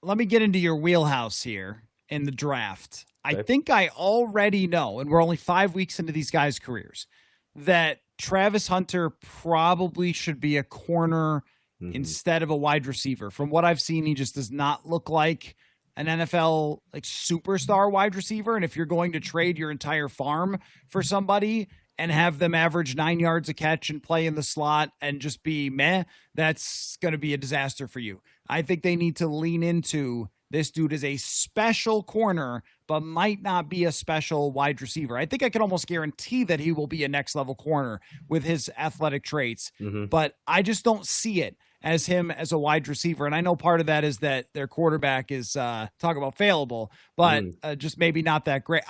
let me get into your wheelhouse here in the draft. I Okay. think I already know, and we're only 5 weeks into these guys' careers, that Travis Hunter probably should be a corner instead of a wide receiver. From what I've seen, he just does not look like an NFL like superstar wide receiver. And if you're going to trade your entire farm for somebody and have them average 9 yards a catch and play in the slot and just be meh, that's going to be a disaster for you. I think they need to lean into this dude is a special corner, but might not be a special wide receiver. I think I can almost guarantee that he will be a next level corner with his athletic traits, but I just don't see it as him as a wide receiver. And I know part of that is that their quarterback is talk about failable, but just maybe not that great.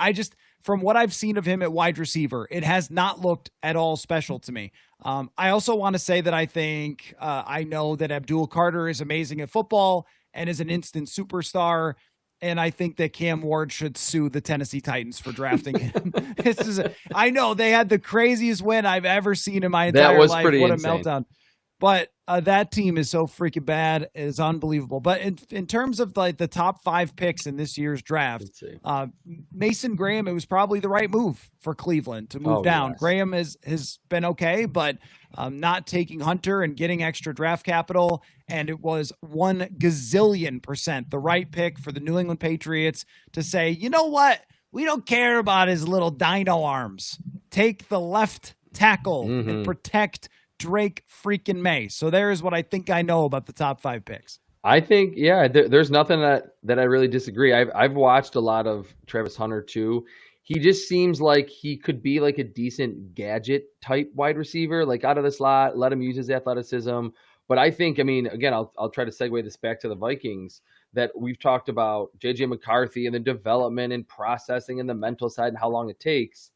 From what I've seen of him at wide receiver, it has not looked at all special to me. I also want to say that I think I know that Abdul Carter is amazing at football and is an instant superstar. And I think that Cam Ward should sue the Tennessee Titans for drafting him. I know they had the craziest win I've ever seen in my entire life. What a meltdown. But that team is so freaking bad. It is unbelievable. But in terms of like the top 5 picks in this year's draft, Mason Graham, it was probably the right move for Cleveland to move down. Yes. Graham has been okay, but not taking Hunter and getting extra draft capital. And it was 1 gazillion% the right pick for the New England Patriots to say, you know what? We don't care about his little dino arms. Take the left tackle and protect Drake freaking May. So there's what I think I know about the top 5 picks. I think, there's nothing that I really disagree. I've watched a lot of Travis Hunter too. He just seems like he could be like a decent gadget type wide receiver, like out of the slot, let him use his athleticism. But I think, again, I'll try to segue this back to the Vikings, that we've talked about JJ McCarthy and the development and processing and the mental side and how long it takes.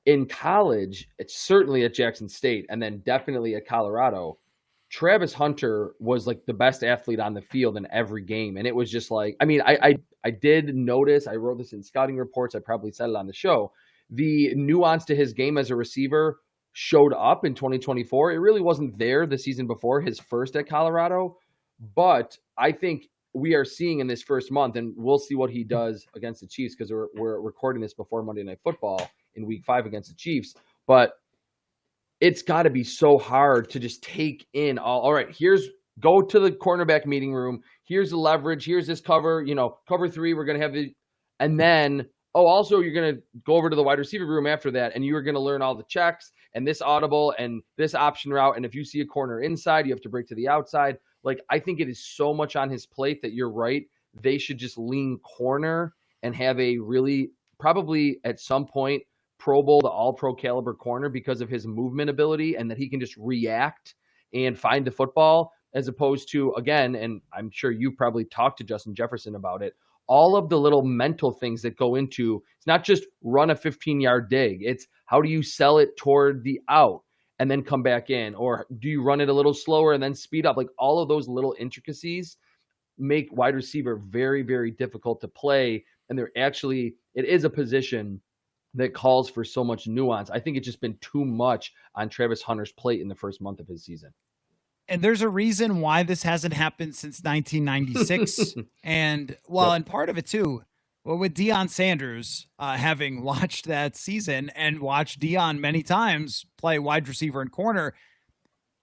In college, it's certainly at Jackson State and then definitely at Colorado, Travis Hunter was like the best athlete on the field in every game. And it was just like, I did notice, I wrote this in scouting reports, I probably said it on the show, the nuance to his game as a receiver showed up in 2024. It really wasn't there the season before, his first at Colorado. But I think we are seeing in this first month, and we'll see what he does against the Chiefs because we're recording this before Monday Night Football in week 5 against the Chiefs. But it's got to be so hard to just take in all right, go to the cornerback meeting room. Here's the leverage. Here's this cover, cover 3. We're going to have and then, also you're going to go over to the wide receiver room after that. And you're going to learn all the checks and this audible and this option route. And if you see a corner inside, you have to break to the outside. Like, I think it is so much on his plate that you're right. They should just lean corner and have a really, probably at some point, Pro Bowl to all-pro caliber corner because of his movement ability and that he can just react and find the football, as opposed to, again, and I'm sure you probably talked to Justin Jefferson about it, all of the little mental things that go into, it's not just run a 15-yard dig. It's how do you sell it toward the out and then come back in? Or do you run it a little slower and then speed up? Like, all of those little intricacies make wide receiver very, very difficult to play. And it is a position that calls for so much nuance. I think it's just been too much on Travis Hunter's plate in the first month of his season. And there's a reason why this hasn't happened since 1996. And part of it too, with Deion Sanders, having watched that season and watched Deion many times play wide receiver and corner,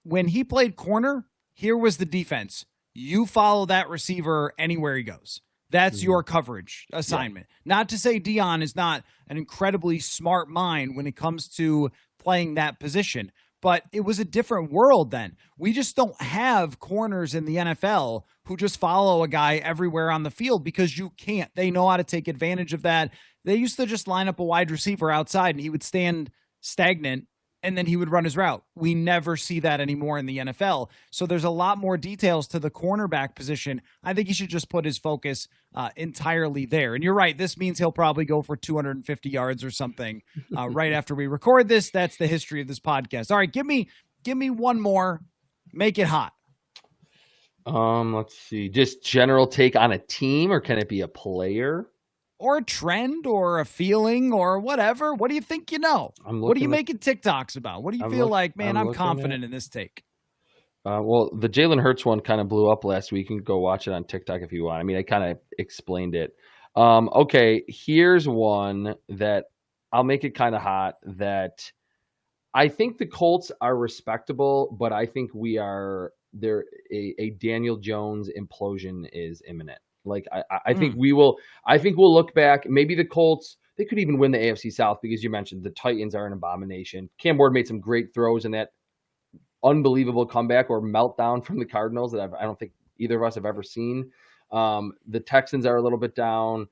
when he played corner, here was the defense. You follow that receiver anywhere he goes. That's your coverage assignment. Yeah. Not to say Deion is not an incredibly smart mind when it comes to playing that position, but it was a different world then. We just don't have corners in the NFL who just follow a guy everywhere on the field because you can't. They know how to take advantage of that. They used to just line up a wide receiver outside and he would stand stagnant and then he would run his route. We never see that anymore in the NFL. So there's a lot more details to the cornerback position. I think he should just put his focus entirely there. And you're right. This means he'll probably go for 250 yards or something right after we record this. That's the history of this podcast. All right, give me one more. Make it hot. Let's see. Just general take on a team, or can it be a player? Or a trend or a feeling or whatever. What do you think you know? What are you making TikToks about? What do you feel like, man, I'm confident in this take? Well, the Jalen Hurts one kind of blew up last week. You can go watch it on TikTok if you want. I mean, I kind of explained it. Okay, here's one that I'll make it kind of hot that I think the Colts are respectable, but I think a Daniel Jones implosion is imminent. Like I think we'll look back. Maybe the Colts, they could even win the AFC South because you mentioned the Titans are an abomination. Cam Ward made some great throws in that unbelievable comeback or meltdown from the Cardinals that I don't think either of us have ever seen. The Texans are a little bit down.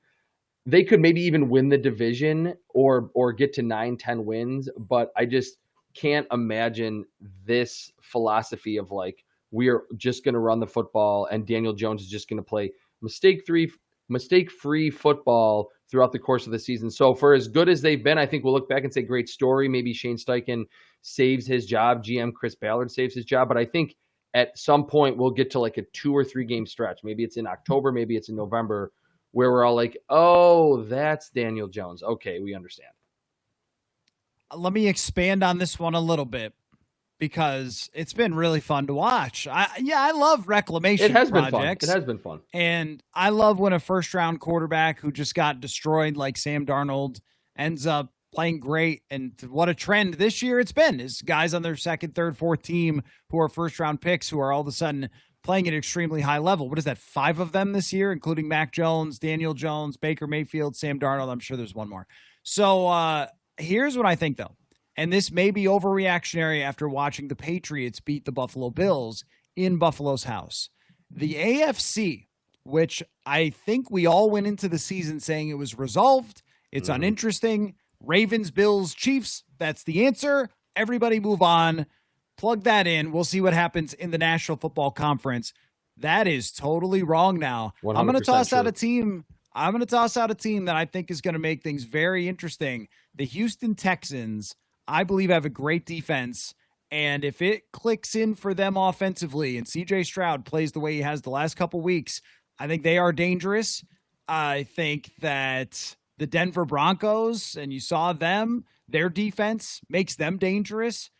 They could maybe even win the division or get to 9-10 wins, but I just can't imagine this philosophy of like, we're just going to run the football and Daniel Jones is just going to play mistake-free football throughout the course of the season. So for as good as they've been, I think we'll look back and say, great story. Maybe Shane Steichen saves his job. GM Chris Ballard saves his job. But I think at some point we'll get to like a 2 or 3 game stretch. Maybe it's in October, maybe it's in November, where we're all like, oh, that's Daniel Jones. Okay, we understand. Let me expand on this one a little bit because it's been really fun to watch. I love reclamation projects. It has been fun. And I love when a first-round quarterback who just got destroyed like Sam Darnold ends up playing great. And what a trend this year it's been is guys on their second, third, fourth team who are first-round picks who are all of a sudden playing at an extremely high level. What is that, 5 of them this year, including Mac Jones, Daniel Jones, Baker Mayfield, Sam Darnold. I'm sure there's one more. So here's what I think, though. And this may be overreactionary after watching the Patriots beat the Buffalo Bills in Buffalo's house. The AFC, which I think we all went into the season saying it was resolved, it's uninteresting. Ravens, Bills, Chiefs, that's the answer. Everybody move on. Plug that in. We'll see what happens in the National Football Conference. That is totally wrong now. I'm going to toss out a team. I'm going to toss out a team that I think is going to make things very interesting. The Houston Texans, I believe, have a great defense. And if it clicks in for them offensively and CJ Stroud plays the way he has the last couple weeks, I think they are dangerous. I think that the Denver Broncos, and you saw them, their defense makes them dangerous.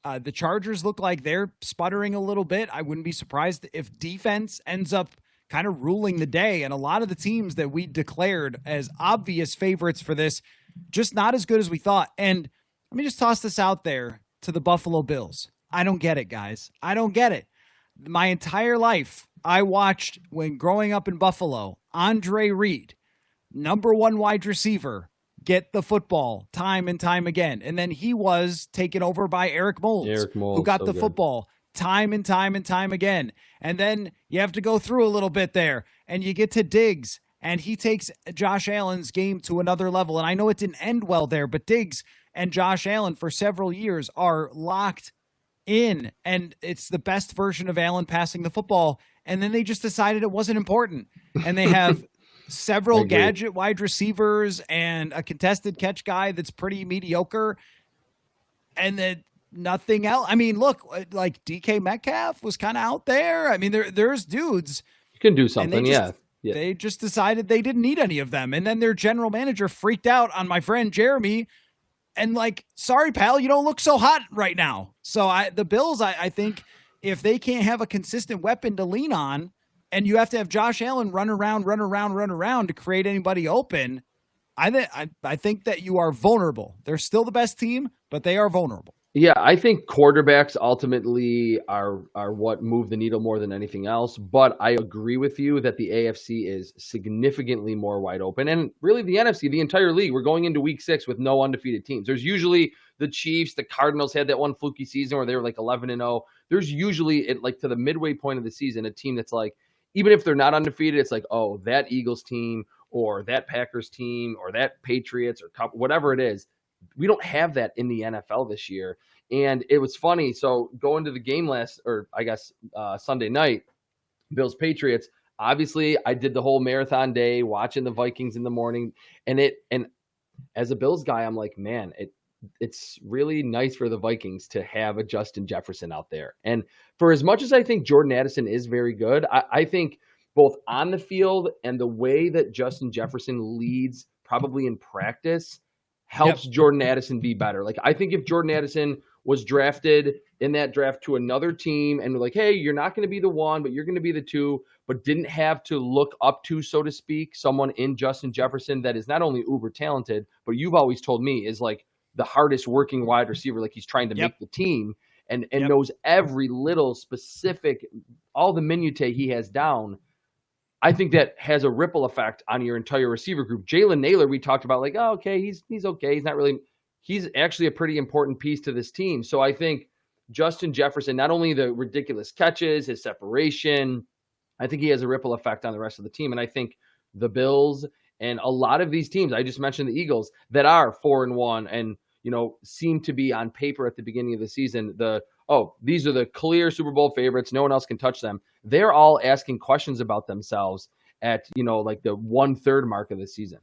The Chargers look like they're sputtering a little bit. I wouldn't be surprised if defense ends up kind of ruling the day. And a lot of the teams that we declared as obvious favorites for this, just not as good as we thought. And let me just toss this out there to the Buffalo Bills. I don't get it, guys. I don't get it. My entire life, I watched, when growing up in Buffalo, Andre Reed, number 1 wide receiver, get the football time and time again. And then he was taken over by Eric Moulds, who got the football time and time and time again. And then you have to go through a little bit there, and you get to Diggs, and he takes Josh Allen's game to another level. And I know it didn't end well there, but Diggs and Josh Allen for several years are locked in, and it's the best version of Allen passing the football. And then they just decided it wasn't important. And they have several gadget wide receivers and a contested catch guy that's pretty mediocre. And then nothing else. I mean, look, like DK Metcalf was kind of out there. I mean, there's dudes. You can do something, yeah. They just decided they didn't need any of them. And then their general manager freaked out on my friend Jeremy and like, sorry, pal, you don't look so hot right now. So the Bills, I think if they can't have a consistent weapon to lean on, and you have to have Josh Allen run around to create anybody open, I think that you are vulnerable. They're still the best team, but they are vulnerable. Yeah, I think quarterbacks ultimately are what move the needle more than anything else. But I agree with you that the AFC is significantly more wide open. And really the NFC, the entire league, we're going into week 6 with no undefeated teams. There's usually the Chiefs, the Cardinals had that one fluky season where they were like 11-0. There's usually, to the midway point of the season, a team that's like, even if they're not undefeated, it's like, oh, that Eagles team or that Packers team or that Patriots or whatever it is. We don't have that in the NFL this year. And it was funny. So going to the game Sunday night, Bills Patriots, obviously I did the whole marathon day watching the Vikings in the morning. And as a Bills guy, I'm like, man, it's really nice for the Vikings to have a Justin Jefferson out there. And for as much as I think Jordan Addison is very good, I think both on the field and the way that Justin Jefferson leads probably in practice helps Jordan Addison be better. Like, I think if Jordan Addison was drafted in that draft to another team and like, hey, you're not going to be the one, but you're going to be the two, but didn't have to look up to, so to speak, someone in Justin Jefferson that is not only uber talented, but you've always told me is like the hardest working wide receiver. Like he's trying to make the team and knows every little specific, all the minutiae he has down. I think that has a ripple effect on your entire receiver group. Jalen Naylor, we talked about like, oh, okay, he's okay. He's not really, he's actually a pretty important piece to this team. So I think Justin Jefferson, not only the ridiculous catches, his separation, I think he has a ripple effect on the rest of the team. And I think the Bills and a lot of these teams, I just mentioned the Eagles, that are 4-1 and, seem to be on paper at the beginning of the season, these are the clear Super Bowl favorites. No one else can touch them. They're all asking questions about themselves at, like the 1/3 mark of the season.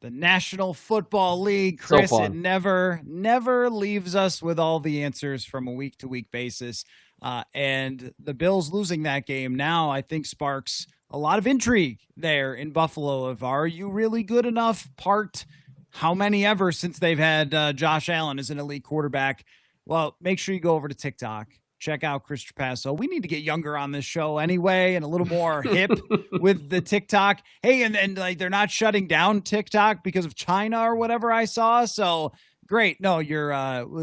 The National Football League, Chris, So it never leaves us with all the answers from a week-to-week basis. And the Bills losing that game now, I think, sparks a lot of intrigue there in Buffalo of, are you really good enough? How many ever since they've had Josh Allen as an elite quarterback? Well, make sure you go over to TikTok. Check out Chris Trapasso. We need to get younger on this show anyway and a little more hip with the TikTok. Hey, and like they're not shutting down TikTok because of China or whatever I saw. So great. No, you're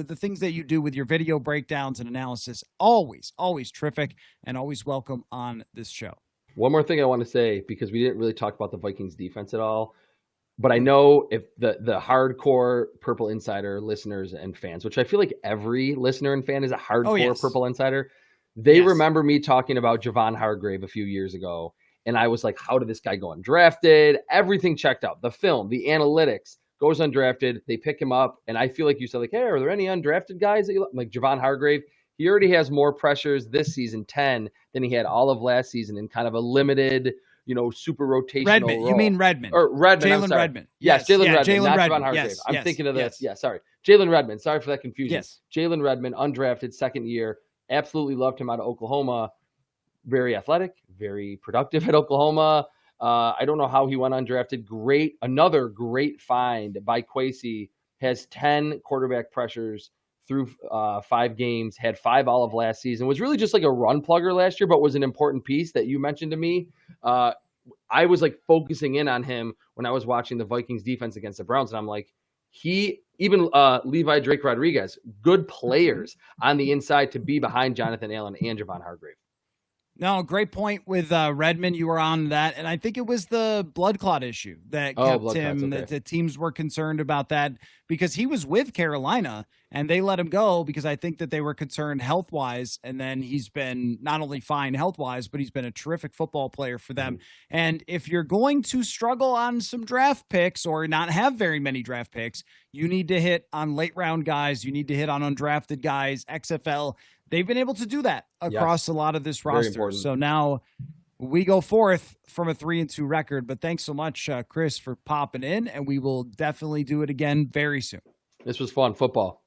the things that you do with your video breakdowns and analysis, always terrific and always welcome on this show. One more thing I want to say, because we didn't really talk about the Vikings defense at all. But I know if the hardcore Purple Insider listeners and fans, which I feel like every listener and fan is a hardcore Purple Insider, they remember me talking about Javon Hargrave a few years ago. And I was like, how did this guy go undrafted? Everything checked out. The film, the analytics, goes undrafted. They pick him up. And I feel like you said, like, hey, are there any undrafted guys that you like? Javon Hargrave, he already has more pressures this season, 10, than he had all of last season in kind of a limited – super rotational Redmond. role. You mean Redmond. Or Redmond. Jalen Redmond. Yes, Jalen Redmond. Jalen not Redmond. Javon Hargrave. Yes, I'm thinking of this. Yeah, sorry. Jalen Redmond. Sorry for that confusion. Yes. Jalen Redmond, undrafted, second year. Absolutely loved him out of Oklahoma. Very athletic, very productive at Oklahoma. I don't know how he went undrafted. Another great find by KOC. Has 10 quarterback pressures through 5 games. Had 5 all of last season. Was really just like a run plugger last year, but was an important piece that you mentioned to me. I was like focusing in on him when I was watching the Vikings defense against the Browns. And I'm like, Levi Drake Rodriguez, good players on the inside to be behind Jonathan Allen and Javon Hargrave. No, great point with Redmond. You were on that. And I think it was the blood clot issue that kept him. Okay. The teams were concerned about that because he was with Carolina and they let him go because I think that they were concerned health-wise. And then he's been not only fine health-wise, but he's been a terrific football player for them. Mm-hmm. And if you're going to struggle on some draft picks or not have very many draft picks, you need to hit on late-round guys. You need to hit on undrafted guys, XFL. They've been able to do that across a lot of this roster. So now we go forth from a 3-2 record. But thanks so much, Chris, for popping in. And we will definitely do it again very soon. This was fun. Football.